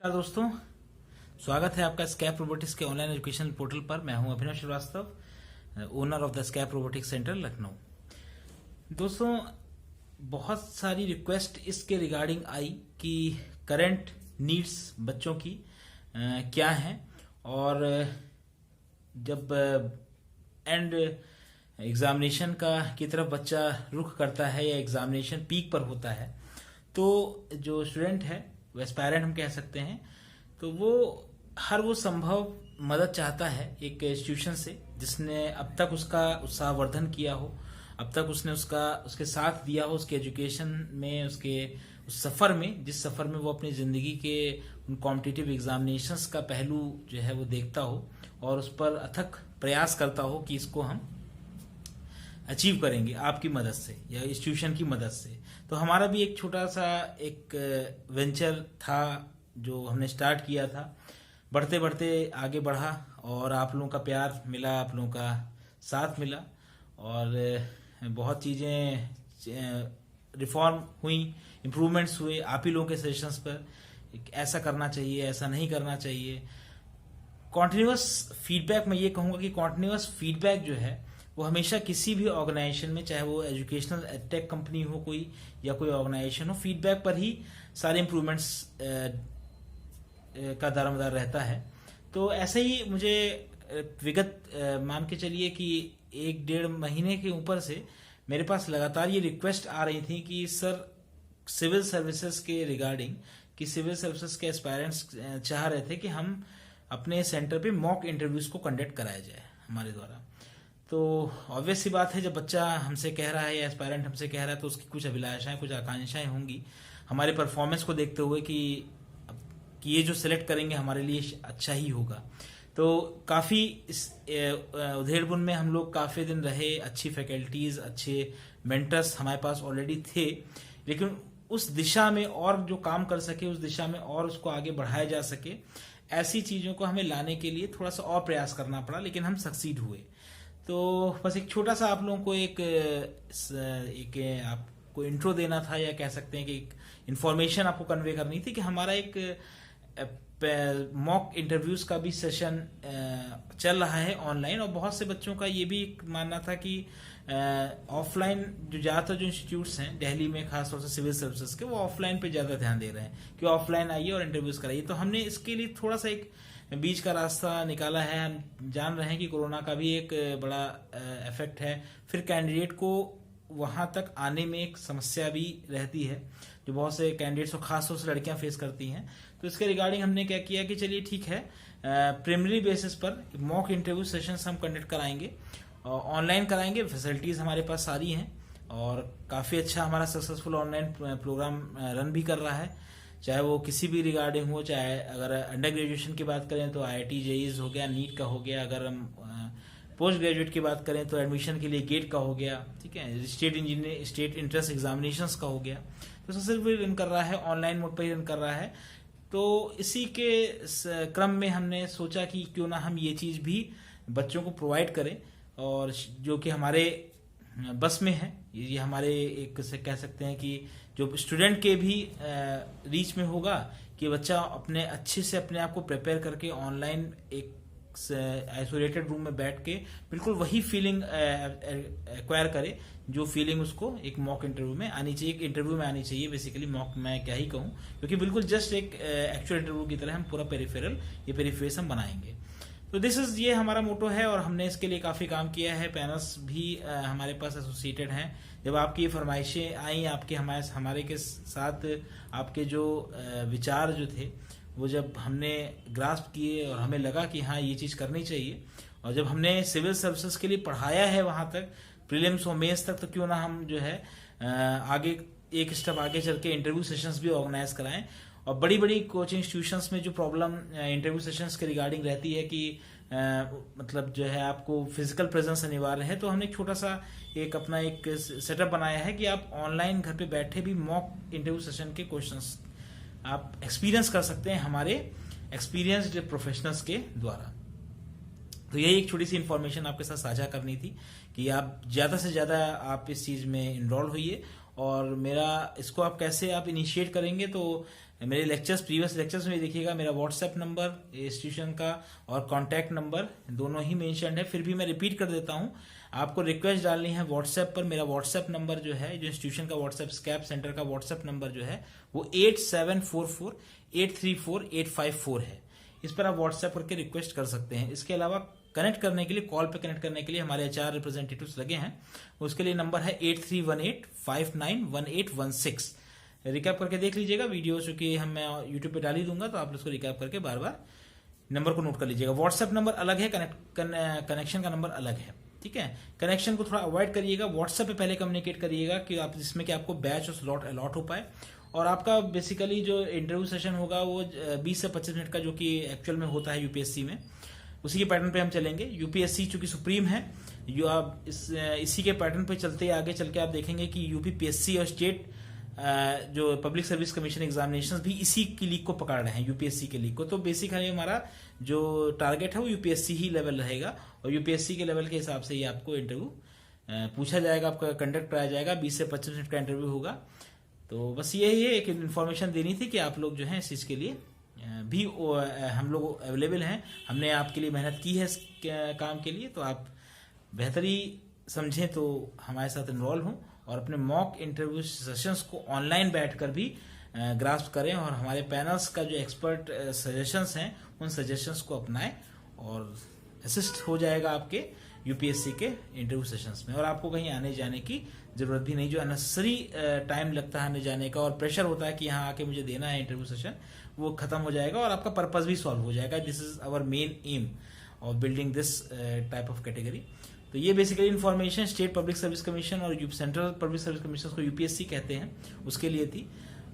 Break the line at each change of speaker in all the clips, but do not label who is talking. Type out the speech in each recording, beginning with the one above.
नमस्कार दोस्तों, स्वागत है आपका स्कैप रोबोटिक्स के ऑनलाइन एजुकेशन पोर्टल पर। मैं हूं Abhinav Srivastava, owner of the Scap robotics centre Lucknow. दोस्तों, बहुत सारी रिक्वेस्ट इसके रिगार्डिंग आई कि करंट नीड्स बच्चों की क्या हैं, और जब एंड एग्जामिनेशन की तरफ बच्चा रुख करता है या एग्जामिनेशन पीक पर होता है, तो जो स्टूडेंट है, वो एस्पायरेंट हम कह सकते हैं, तो वो संभव मदद चाहता है एक इंस्टीट्यूशन से जिसने अब तक उसका उत्साहवर्धन किया हो, अब तक उसने उसके साथ दिया हो उसके एजुकेशन में, उसके उस सफर में, जिस सफर में वो अपनी जिंदगी के उन कॉम्पिटिटिव एग्जामिनेशंस का पहलू जो है वो देखता हो और उस पर अथक प्रयास करता हो कि इसको हम अचीव करेंगे आपकी मदद से या इंस्टीट्यूशन की मदद से। तो हमारा भी एक छोटा सा एक वेंचर था जो हमने स्टार्ट किया था, बढ़ते बढ़ते आगे बढ़ा और आप लोगों का प्यार मिला, आप लोगों का साथ मिला और बहुत चीज़ें रिफॉर्म हुई, इम्प्रूवमेंट्स हुए आप ही लोगों के सजेशंस पर। ऐसा करना चाहिए, ऐसा नहीं करना चाहिए। कॉन्टिन्यूअस फीडबैक, मैं ये कहूँगा कि कॉन्टिन्यूअस फीडबैक जो है वो हमेशा किसी भी ऑर्गेनाइजेशन में, चाहे वो एजुकेशनल टेक कंपनी हो कोई या कोई ऑर्गेनाइजेशन हो, फीडबैक पर ही सारे इम्प्रूवमेंट्स का दारोमदार रहता है। तो ऐसे ही मुझे विगत मान के चलिए कि 1-1.5 महीने के ऊपर से मेरे पास लगातार ये रिक्वेस्ट आ रही थी कि सर, सिविल सर्विसेज के रिगार्डिंग, कि सिविल सर्विसेज के एस्पायरेंट्स चाह रहे थे कि हम अपने सेंटर पे मॉक इंटरव्यूज को कंडक्ट कराया जाए हमारे द्वारा। तो ऑब्वियस सी बात है, जब बच्चा हमसे कह रहा है या एस्पायरेंट हमसे कह रहा है तो उसकी कुछ अभिलाषाएं, कुछ आकांक्षाएं होंगी हमारे परफॉर्मेंस को देखते हुए कि ये जो सिलेक्ट करेंगे हमारे लिए अच्छा ही होगा। तो काफ़ी इस उधेड़बुन में हम लोग काफ़ी दिन रहे, अच्छी फैकल्टीज़, अच्छे मेंटर्स हमारे पास ऑलरेडी थे, लेकिन उस दिशा में और जो काम कर सके, उस दिशा में और उसको आगे बढ़ाया जा सके, ऐसी चीज़ों को हमें लाने के लिए थोड़ा सा और प्रयास करना पड़ा, लेकिन हम सक्सीड हुए। तो बस एक छोटा सा आप लोगों को एक आपको इंट्रो देना था, या कह सकते हैं कि एक इन्फॉर्मेशन आपको कन्वे करनी थी कि हमारा एक मॉक इंटरव्यूज का भी सेशन चल रहा है ऑनलाइन। और बहुत से बच्चों का ये भी मानना था कि ऑफलाइन जो ज़्यादातर जो इंस्टीट्यूट्स हैं दिल्ली में, खासतौर से सिविल सर्विसेज के, वो ऑफलाइन पे ज़्यादा ध्यान दे रहे हैं कि ऑफलाइन आइए और इंटरव्यूज कराइए। तो हमने इसके लिए थोड़ा सा एक बीच का रास्ता निकाला है। हम जान रहे हैं कि कोरोना का भी एक बड़ा इफेक्ट है, फिर कैंडिडेट को वहां तक आने में एक समस्या भी रहती है जो बहुत से कैंडिडेट्स और खासतौर से लड़कियां फेस करती हैं। तो इसके रिगार्डिंग हमने क्या किया कि चलिए ठीक है, प्रिलिमिनरी बेसिस पर मॉक इंटरव्यू सेशंस हम कंडक्ट कराएंगे, ऑनलाइन कराएंगे। फैसिलिटीज हमारे पास सारी हैं और काफ़ी अच्छा हमारा सक्सेसफुल ऑनलाइन प्रोग्राम रन भी कर रहा है, चाहे वो किसी भी रिगार्डिंग हो। चाहे अगर अंडर ग्रेजुएशन की बात करें तो IIT जेईज हो गया, नीट का हो गया, अगर हम पोस्ट ग्रेजुएट की बात करें तो एडमिशन के लिए गेट का हो गया, ठीक है, स्टेट एंट्रेंस एग्जामिनेशंस का हो गया। तो सक्सेसफुल रन कर रहा है, ऑनलाइन मोड पर ही रन कर रहा है। तो इसी के क्रम में हमने सोचा कि क्यों ना हम ये चीज़ भी बच्चों को प्रोवाइड करें, और जो कि हमारे बस में है, ये हमारे एक से कह सकते हैं कि जो स्टूडेंट के भी रीच में होगा कि बच्चा अपने अच्छे से अपने आप को प्रिपेयर करके ऑनलाइन एक आइसोलेटेड रूम में बैठ के बिल्कुल वही फीलिंग एक्वायर करे जो फीलिंग उसको एक मॉक इंटरव्यू में आनी चाहिए, एक इंटरव्यू में आनी चाहिए। बेसिकली मॉक मैं क्या ही कहूँ, क्योंकि बिल्कुल जस्ट एक एक्चुअल इंटरव्यू की तरह हम पूरा पेरिफेरल हम बनाएंगे। तो दिस इज, ये हमारा मोटो है और हमने इसके लिए काफ़ी काम किया है। पैनल्स भी हमारे पास एसोसिएटेड हैं। जब आपकी ये फरमाइशें आई, आपके हमारे के साथ आपके जो विचार जो थे वो जब हमने ग्रास्प किए और हमें लगा कि हाँ ये चीज़ करनी चाहिए, और जब हमने सिविल सर्विसेज के लिए पढ़ाया है वहाँ तक, प्रीलिम्स और मेंस तक, तो क्यों ना हम जो है आगे एक स्टेप आगे चल के इंटरव्यू सेशंस भी ऑर्गेनाइज कराएं। और बड़ी बड़ी कोचिंग इंस्टीट्यूशंस में जो प्रॉब्लम इंटरव्यू सेशंस के रिगार्डिंग रहती है कि मतलब जो है आपको फिजिकल प्रेजेंस अनिवार्य है, तो हमने एक छोटा सा एक अपना एक सेटअप बनाया है कि आप ऑनलाइन घर पे बैठे भी मॉक इंटरव्यू सेशन के क्वेश्चंस आप एक्सपीरियंस कर सकते हैं हमारे एक्सपीरियंस्ड प्रोफेशनल्स के द्वारा। तो यही एक छोटी सी इन्फॉर्मेशन आपके साथ साझा करनी थी कि आप ज़्यादा से ज़्यादा आप इस चीज़ में इन्वॉल्व होइए। और मेरा इसको आप कैसे आप इनिशिएट करेंगे, तो मेरे लेक्चर्स, प्रीवियस लेक्चर्स में देखिएगा, मेरा व्हाट्सएप नंबर, इंस्टीट्यूशन का और कॉन्टैक्ट नंबर दोनों ही मेंशन है। फिर भी मैं रिपीट कर देता हूँ, आपको रिक्वेस्ट डालनी है व्हाट्सएप पर। मेरा व्हाट्सएप नंबर जो है, जो इंस्टीट्यूशन का व्हाट्सएप, स्कैप सेंटर का व्हाट्सएप नंबर जो है वो 8744834854 है। इस पर आप व्हाट्सएप करके रिक्वेस्ट कर सकते हैं। इसके अलावा कनेक्ट करने के लिए, कॉल पे कनेक्ट करने के लिए हमारे HR रिप्रेजेंटेटिव्स लगे हैं। उसके लिए नंबर है 8318591816। रिकैप करके देख लीजिएगा वीडियो, चूंकि मैं यूट्यूब पे डाल ही दूंगा, तो आप उसको रिकैप करके बार बार नंबर को नोट कर लीजिएगा। व्हाट्सएप नंबर अलग है, कनेक्शन का नंबर अलग है, ठीक है। कनेक्शन को थोड़ा अवॉइड करिएगा, व्हाट्सएप पे पहले कम्युनिकेट करिएगा कि आप, जिसमें कि आपको बैच और स्लॉट अलॉट हो पाए। और आपका बेसिकली जो इंटरव्यू सेशन होगा वो 20 से 25 मिनट का, जो कि एक्चुअल में होता है यूपीएससी में, उसी के पैटर्न पे हम चलेंगे। यूपीएससी चूंकि सुप्रीम है, आप इसी के पैटर्न पे चलते आगे चल के आप देखेंगे कि यूपीपीएससी और स्टेट जो पब्लिक सर्विस कमीशन एग्जामिनेशंस भी इसी की लीग को पकड़ रहे हैं, यूपीएससी के लीग को। तो बेसिकली हमारा जो टारगेट है वो यूपीएससी ही लेवल रहेगा, और यूपीएससी के लेवल के हिसाब से ही आपको इंटरव्यू पूछा जाएगा, आपका कंडक्ट कराया जाएगा। 20 से 25 मिनट का इंटरव्यू होगा। तो बस यही है, एक इन्फॉर्मेशन देनी थी कि आप लोग जो है इस चीज़ के लिए भी हम लोग अवेलेबल हैं। हमने आपके लिए मेहनत की है इस काम के लिए, तो आप बेहतरी समझें तो हमारे साथ इन्वॉल्व हों और अपने मॉक इंटरव्यू सेशंस को ऑनलाइन बैठकर भी ग्रास्प करें, और हमारे पैनल्स का जो एक्सपर्ट सजेशंस हैं उन सजेशंस को अपनाएं, और असिस्ट हो जाएगा आपके यूपीएससी के इंटरव्यू सेशंस में। और आपको कहीं आने जाने की जरूरत भी नहीं, जो अननेसेसरी टाइम लगता है आने जाने का और प्रेशर होता है कि यहाँ आके मुझे देना है इंटरव्यू सेशन, वो खत्म हो जाएगा और आपका पर्पस भी सॉल्व हो जाएगा। This is our main aim of building this type of category. तो ये basically information state public service commission और सेंट्रल पब्लिक सर्विस कमीशन को यूपीएससी कहते हैं, उसके लिए थी।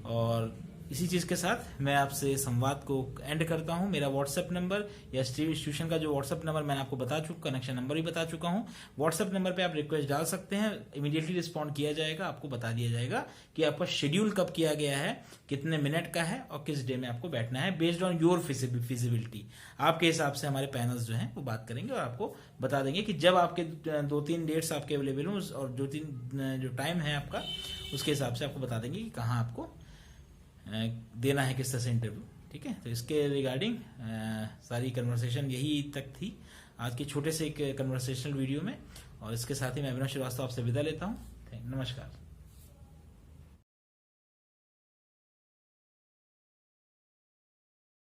और इसी चीज़ के साथ मैं आपसे संवाद को एंड करता हूं। मेरा व्हाट्सएप नंबर या इंस्टीट्यूशन का जो व्हाट्सएप नंबर मैंने आपको बता चुका, कनेक्शन नंबर भी बता चुका हूं। व्हाट्सएप नंबर पे आप रिक्वेस्ट डाल सकते हैं, इमीडिएटली रिस्पॉन्ड किया जाएगा, आपको बता दिया जाएगा कि आपका शेड्यूल कब किया गया है, कितने मिनट का है और किस डे में आपको बैठना है, बेस्ड ऑन योर फिजिबिलिटी। आपके हिसाब से हमारे पैनल्स जो हैं वो बात करेंगे और आपको बता देंगे कि जब आपके 2-3 डेट्स आपके अवेलेबल हों और 2-3 जो टाइम है आपका, उसके हिसाब से आपको बता देंगे कि कहाँ आपको देना है, किस तरह से इंटरव्यू, ठीक है। तो इसके रिगार्डिंग सारी कन्वर्सेशन यही तक थी आज के छोटे से एक कन्वर्सेशनल वीडियो में, और इसके साथ ही मैं अभिनव श्रीवास्तव आपसे विदा लेता हूँ। नमस्कार।